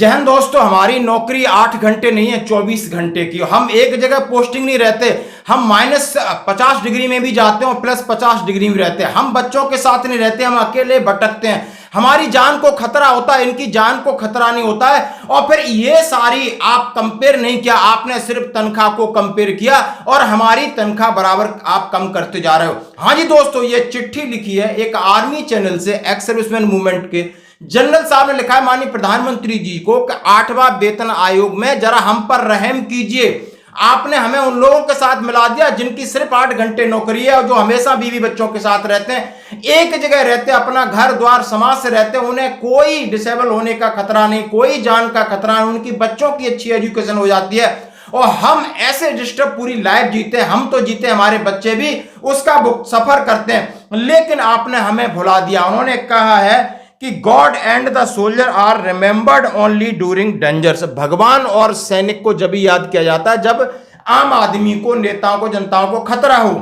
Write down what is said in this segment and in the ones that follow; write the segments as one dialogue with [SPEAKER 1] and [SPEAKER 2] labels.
[SPEAKER 1] जय हिंद दोस्तों। हमारी नौकरी 8 घंटे नहीं है, 24 घंटे की। हम एक जगह पोस्टिंग नहीं रहते, हम -50 डिग्री में भी जाते हैं और +50 डिग्री में रहते हैं। हम बच्चों के साथ नहीं रहते, हम अकेले भटकते हैं। हमारी जान को खतरा होता है, इनकी जान को खतरा नहीं होता है। और फिर ये सारी आप कंपेयर नहीं किया, आपने सिर्फ तनख्वाह को कंपेयर किया और हमारी तनख्वाह बराबर आप कम करते जा रहे हो। हाँ जी दोस्तों, ये चिट्ठी लिखी है एक आर्मी चैनल से, एक्स सर्विसमैन मूवमेंट के जनरल साहब ने लिखा है माननीय प्रधानमंत्री जी को कि 8वां वेतन आयोग में जरा हम पर रहम कीजिए। आपने हमें उन लोगों के साथ मिला दिया जिनकी सिर्फ 8 घंटे नौकरी है और जो हमेशा बीवी बच्चों के साथ रहते हैं, एक जगह रहते हैं, अपना घर द्वार समाज से रहते हैं। उन्हें कोई डिसेबल होने का खतरा नहीं, कोई जान का खतरा नहीं, उनकी बच्चों की अच्छी एजुकेशन हो जाती है। और हम ऐसे डिस्टर्ब पूरी लाइफ जीते, हम तो जीते, हमारे बच्चे भी उसका सफर करते हैं, लेकिन आपने हमें भुला दिया। उन्होंने कहा है कि God and the soldier are remembered only during dangers. भगवान और सैनिक को जब याद किया जाता है जब आम आदमी को, नेताओं को, जनताओं को खतरा हो।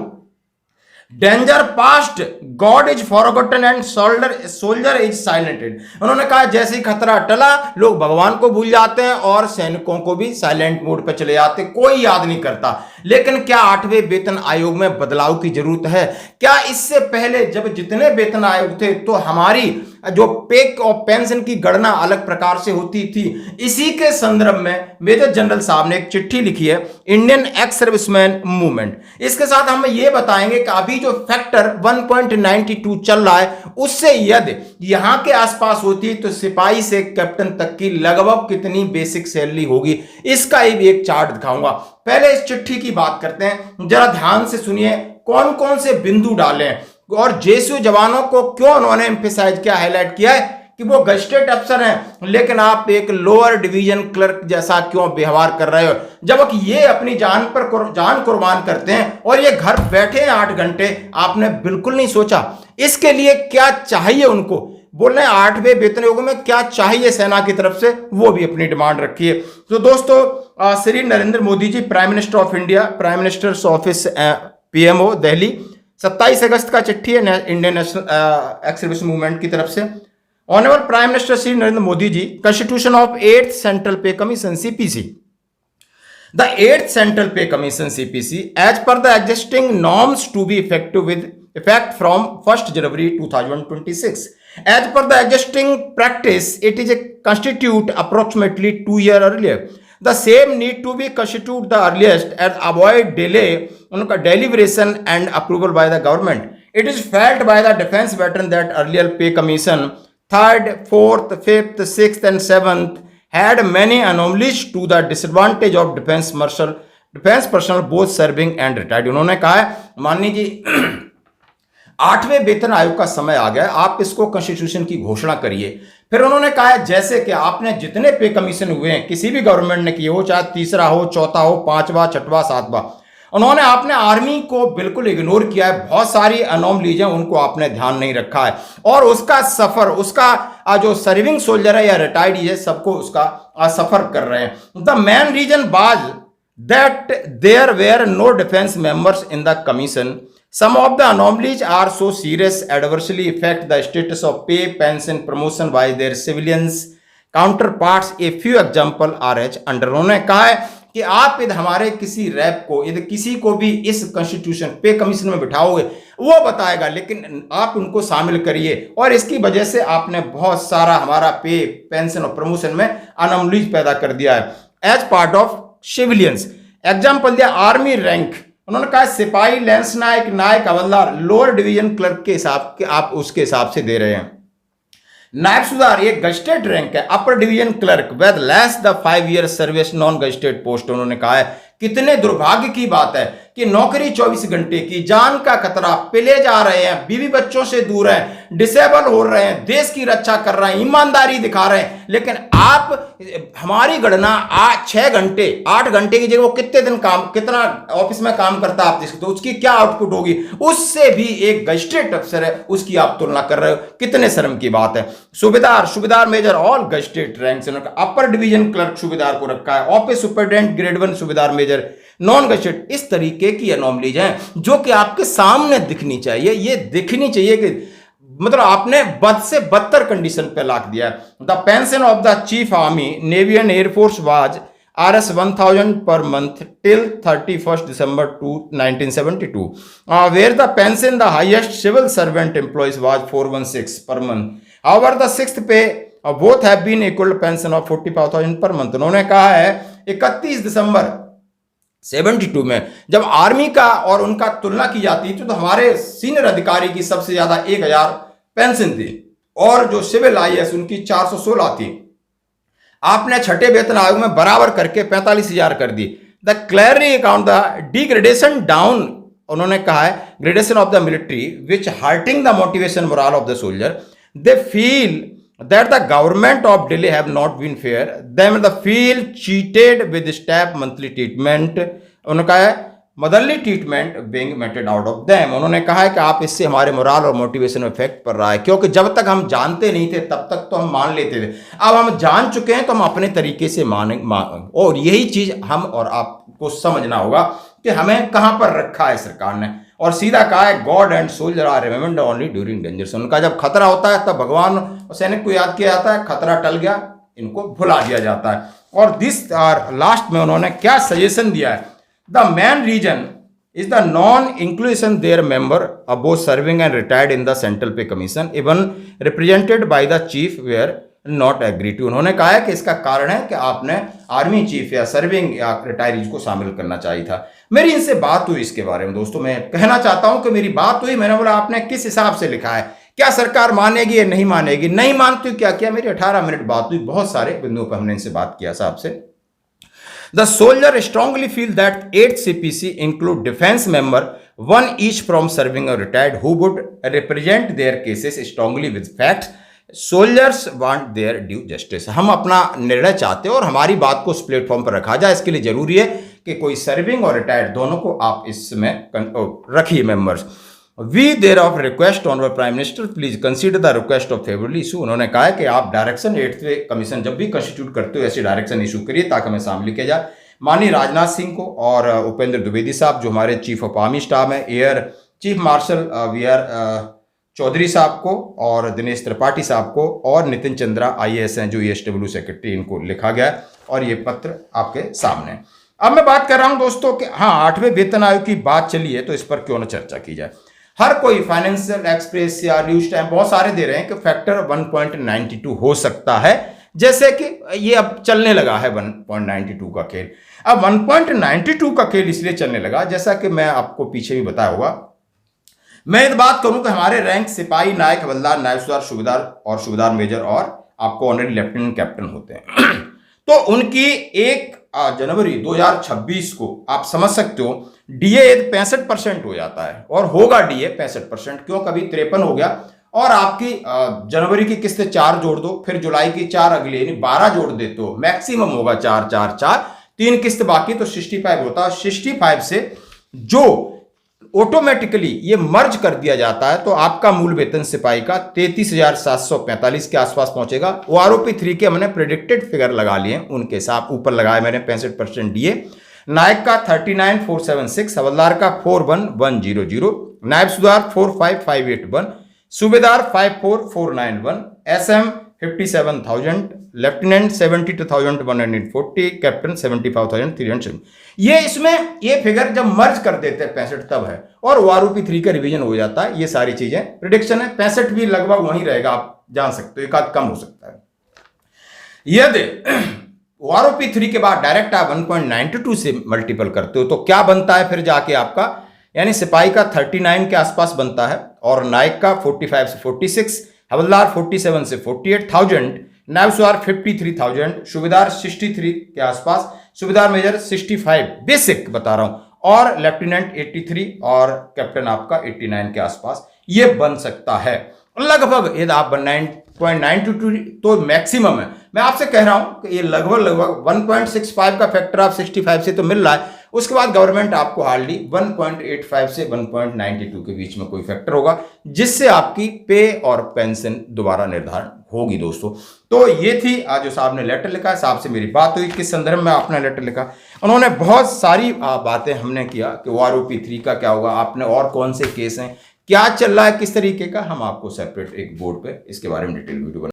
[SPEAKER 1] Danger passed, god is forgotten and soldier is slighted. उन्होंने कहा जैसे ही खतरा टला, लोग भगवान को भूल जाते हैं और सैनिकों को भी साइलेंट मोड पर चले जाते हैं, कोई याद नहीं करता। लेकिन क्या 8वें वेतन आयोग में बदलाव की जरूरत है? क्या इससे पहले जब जितने वेतन आयोग थे तो हमारी जो पे और पेंशन की गणना अलग प्रकार से होती थी? इसी के संदर्भ में मेजर जनरल साहब ने एक चिट्ठी लिखी है इंडियन एक्स सर्विसमैन मूवमेंट। इसके साथ हम ये बताएंगे कि अभी जो फैक्टर 1.92 चल रहा है, उससे यदि यहां के आसपास होती तो सिपाही से कैप्टन तक की लगभग कितनी बेसिक सैलरी होगी, इसका भी एक चार्ट दिखाऊंगा। पहले इस चिट्ठी की बात करते हैं, जरा ध्यान से सुनिए कौन कौन से बिंदु डाले हैं और जेएसयू जवानों को क्यों उन्होंने एम्फेसाइज किया, हाईलाइट किया है कि वो गजेटेड अफसर हैं लेकिन आप एक लोअर डिवीजन क्लर्क जैसा क्यों व्यवहार कर रहे हो, जबकि ये अपनी जान कुर्बान करते हैं और ये घर बैठे हैं 8 घंटे। आपने बिल्कुल नहीं सोचा इसके लिए क्या चाहिए उनको। बोल रहे हैं 8वें वेतन आयोग में क्या चाहिए सेना की तरफ से, वो भी अपनी डिमांड रखी है। तो दोस्तों, Shri Narendra Modi ji, prime minister of India, prime minister's office, PMO Delhi, 27 अगस्त का चिट्ठी है इंडियन एक्स सर्विस मूवमेंट की तरफ से। Honourable prime minister Shri Narendra Modi ji, constitution of 8th central pay commission CPC. The 8th Central Pay Commission CPC, as per the existing norms to be effective with effect from 1st January 2026. As per the existing practice, it is a constitute approximately 2 years earlier. The same need to be constitute the earliest and avoid delay उनका deliberation and approval by the government. It is felt by the defense veteran that earlier pay commission 3rd, 4th, 5th, 6th and 7th had many anomalies to the disadvantage of defense personnel both serving and retired. उन्होंने कहा है माननीय जी 8वें वेतन आयोग का समय आ गया, आप इसको कॉन्स्टिट्यूशन की घोषणा करिए। फिर उन्होंने कहा है जैसे कि आपने जितने पे कमीशन हुए हैं किसी भी गवर्नमेंट ने किए हो, चाहे तीसरा हो, चौथा हो, 5वां, 6वां, 7वां, उन्होंने आपने आर्मी को बिल्कुल इग्नोर किया है। बहुत सारी अनोमलीज हैं, उनको आपने ध्यान नहीं रखा है और उसका सफर, उसका जो सर्विंग सोल्जर है या रिटायर्ड है, सबको उसका सफर कर रहे हैं। The main reason was that there were no defence members in the commission. Some of the anomalies are so serious adversely affect the status of pay, pension, promotion by their civilians counterparts. A few example are as under. उन्होंने कहा है कि आप यदि हमारे किसी rap को, यदि किसी को भी इस कॉन्स्टिट्यूशन पे कमीशन में बिठाओगे वो बताएगा, लेकिन आप उनको शामिल करिए और इसकी वजह से आपने बहुत सारा हमारा पे, पेंशन और प्रमोशन में अनोमलीज पैदा कर दिया है as part of civilians. Example दिया आर्मी रैंक, उन्होंने कहा सिपाही, lance naik, naik, havildar, lower division clerk के हिसाब के आप उसके हिसाब से दे रहे हैं। नायब सुधार ये गजेटेड रैंक है। अपर division clerk with less the 5 year service, non gazetted post. उन्होंने कहा है कितने दुर्भाग्य की बात है कि नौकरी 24 घंटे की, जान का खतरा, पिले जा रहे हैं, बीवी बच्चों से दूर हैं, डिसेबल हो रहे हैं, देश की रक्षा कर रहे हैं, ईमानदारी दिखा रहे हैं, लेकिन आप हमारी गणना 6 घंटे, 8 घंटे की जगह वो कितने दिन काम, कितना ऑफिस में काम करता है आप तो उसकी क्या आउटपुट होगी, उससे भी एक गजेटेड अफसर है उसकी आप तुलना कर रहे हो, कितने शर्म की बात है। Subedar major all gazetted ranks. Upper division clerk subedar को रखा है, ऑफिस सुपरिटेंडेंट ग्रेड 1 सूबेदार मेजर, नॉन गजेटेड। इस तरीके की एनोमलीज हैं जो कि आपके सामने दिखनी चाहिए। ये दिखनी चाहिए कि मतलब आपने बद से बदतर कंडीशन पे लाख दिया है। The pension of the chief army navy and air force was Rs 1000 per month till 31st December 1972, where the pension the highest civil servant employees was 416 per month. However, the sixth pay both have been equal pension of 45,000 per month. उन्होंने कहा है 31 दिसंबर 72 में जब army का और उनका तुलना की जाती थी तो हमारे सीनियर अधिकारी की सबसे ज्यादा 1000 पेंशन थी और जो सिविल IAS उनकी 416 थी। आपने छठे वेतन आयोग में बराबर करके 45,000 कर दी। The clarity account the degradation down, उन्होंने कहा है gradation of the military which hurting the motivation morale of the soldier, they feel that the government of Delhi have not been fair, them the feel cheated with step monthly treatment, उन्होंने कहा है motherly treatment being meted out of them। उन्होंने कहा है कि आप इससे हमारे मोरल और मोटिवेशन में इफेक्ट पड़ रहा है, क्योंकि जब तक हम जानते नहीं थे तब तक तो हम मान लेते थे, अब हम जान चुके हैं तो हम अपने तरीके से माने और यही चीज हम और आपको समझना होगा कि हमें कहां पर रखा है सरकार ने। और सीधा कहा है God and soldier are remembered only during danger. उनका जब खतरा होता है तब भगवान और सैनिक को याद किया जाता है, खतरा टल गया इनको भुला दिया जाता है। और दिस लास्ट में उन्होंने क्या सजेशन दिया है, the main reason is the non-inclusion their member of both serving and retired in the Central Pay Commission, even represented by the chief were not agreed to। उन्होंने कहा है कि इसका कारण है कि आपने आर्मी चीफ या सर्विंग या रिटायरीज को शामिल करना चाहिए था। मेरी इनसे बात हुई इसके बारे में दोस्तों, मैं कहना चाहता हूं कि मेरी बात हुई, मैंने बोला आपने किस हिसाब से लिखा है, क्या सरकार मानेगी या नहीं मानेगी, नहीं मानती क्या किया। मेरी 18 मिनट बात हुई, बहुत सारे बिंदुओं पर हमने इनसे बात किया साहब से। The soldier strongly feel that 8 CPC include defense member, one each from serving or retired, who would represent their cases strongly with facts. Soldiers want their due justice। हम अपना निर्णय चाहते हैं और हमारी बात को उस प्लेटफॉर्म पर रखा जाए, इसके लिए जरूरी है कि कोई सर्विंग और रिटायर्ड दोनों को आप इसमें रखिए members. We therefore request honourable prime minister please consider the request of favourably issue. उन्होंने कहा है कि आप डायरेक्शन 8th कमीशन जब भी कंस्टिट्यूट करते हो ऐसे डायरेक्शन इशू करिए ताकि हमें शामिल किया जाए। माननीय राजनाथ सिंह को और उपेंद्र द्विवेदी साहब जो हमारे चीफ ऑफ आर्मी स्टाफ है, air chief marshal VR Chaudhary साहब को और दिनेश त्रिपाठी साहब को और नितिन चंद्रा IAS हैं जो ESW सेक्रेटरी, इनको लिखा गया है और ये पत्र आपके सामने। अब मैं बात कर रहा हूं दोस्तों कि हाँ 8वें वेतन आयोग की बात चली है तो इस पर क्यों न चर्चा की जाए। हर कोई फाइनेंशियल एक्सप्रेस या न्यूज टाइम बहुत सारे दे रहे हैं कि फैक्टर 1.92 हो सकता है, जैसे कि ये अब चलने लगा है 1.92 का खेल। अब 1.92 का खेल इसलिए चलने लगा, जैसा कि मैं आपको पीछे भी बताया होगा, मैं एक बात करूं कि हमारे रैंक सिपाही, नायक, हवलदार, नायब सूबेदार, सूबेदार और सूबेदार मेजर और आपको ऑनरी लेफ्टिनेंट कैप्टन होते हैं तो उनकी 1 जनवरी 2026 को आप समझ सकते हो DA 65% हो जाता है और होगा DA 65%, क्यों कभी 53 हो गया और आपकी जनवरी की किस्तें 4 जोड़ दो, फिर जुलाई की 4 अगले यानी 12 जोड़ दे तो मैक्सिमम होगा 4 4 4, 3 किस्त बाकी तो 65 होता है। 65 से जो ऑटोमेटिकली ये मर्ज कर दिया जाता है तो आपका मूल वेतन सिपाही का 33,745 के आसपास पहुंचेगा। OROP 3 के हमने प्रेडिक्टेड फिगर लगा लिए, उनके साथ ऊपर लगाए मैंने 65% DA, नायक का 39,476, हवलदार का 41,100, नायब सूबेदार 45,581, सूबेदार 54,491, SM 57,000, लेफ्टिनेंट 72,140, कैप्टन 75,300। ये इसमें ये फिगर जब मर्ज कर देते हैं 65 तब है और OROP 3 का रिवीजन हो जाता है। ये सारी चीजें प्रेडिक्शन है, 65 भी लगभग वहीं रहेगा, आप जान सकते हो, एक आध कम हो सकता है। यदि OROP 3 के बाद डायरेक्ट आप 1.92 से मल्टीपल करते हो तो क्या बनता है फिर जाके आपका, यानी सिपाही का 39 के आसपास बनता है और नायक का 45 से 46, हवलदार 47 से 48,000, नायब सूबेदार 53,000, सूबेदार 63 के आसपास, सूबेदार मेजर 65 बेसिक बता रहा हूं और लेफ्टिनेंट 83 और कैप्टन आपका 89 के आसपास ये बन सकता है लगभग। यदि आप 9.92 तो मैक्सिमम है, मैं आपसे कह रहा हूं कि ये लगभग 1.65 का फैक्टर आप 65 से तो मिल रहा है, उसके बाद गवर्नमेंट आपको हार्डली 1.85 से 1.92 के बीच में कोई फैक्टर होगा जिससे आपकी पे और पेंशन दोबारा निर्धारण होगी दोस्तों। तो ये थी आज जो साहब ने लेटर लिखा है, साहब से मेरी बात हुई, किस संदर्भ में आपने लेटर लिखा, उन्होंने बहुत सारी बातें हमने किया कि OROP 3 का क्या होगा, आपने और कौन से केस हैं, क्या चल रहा है किस तरीके का, हम आपको सेपरेट एक बोर्ड पे इसके बारे में डिटेल वीडियो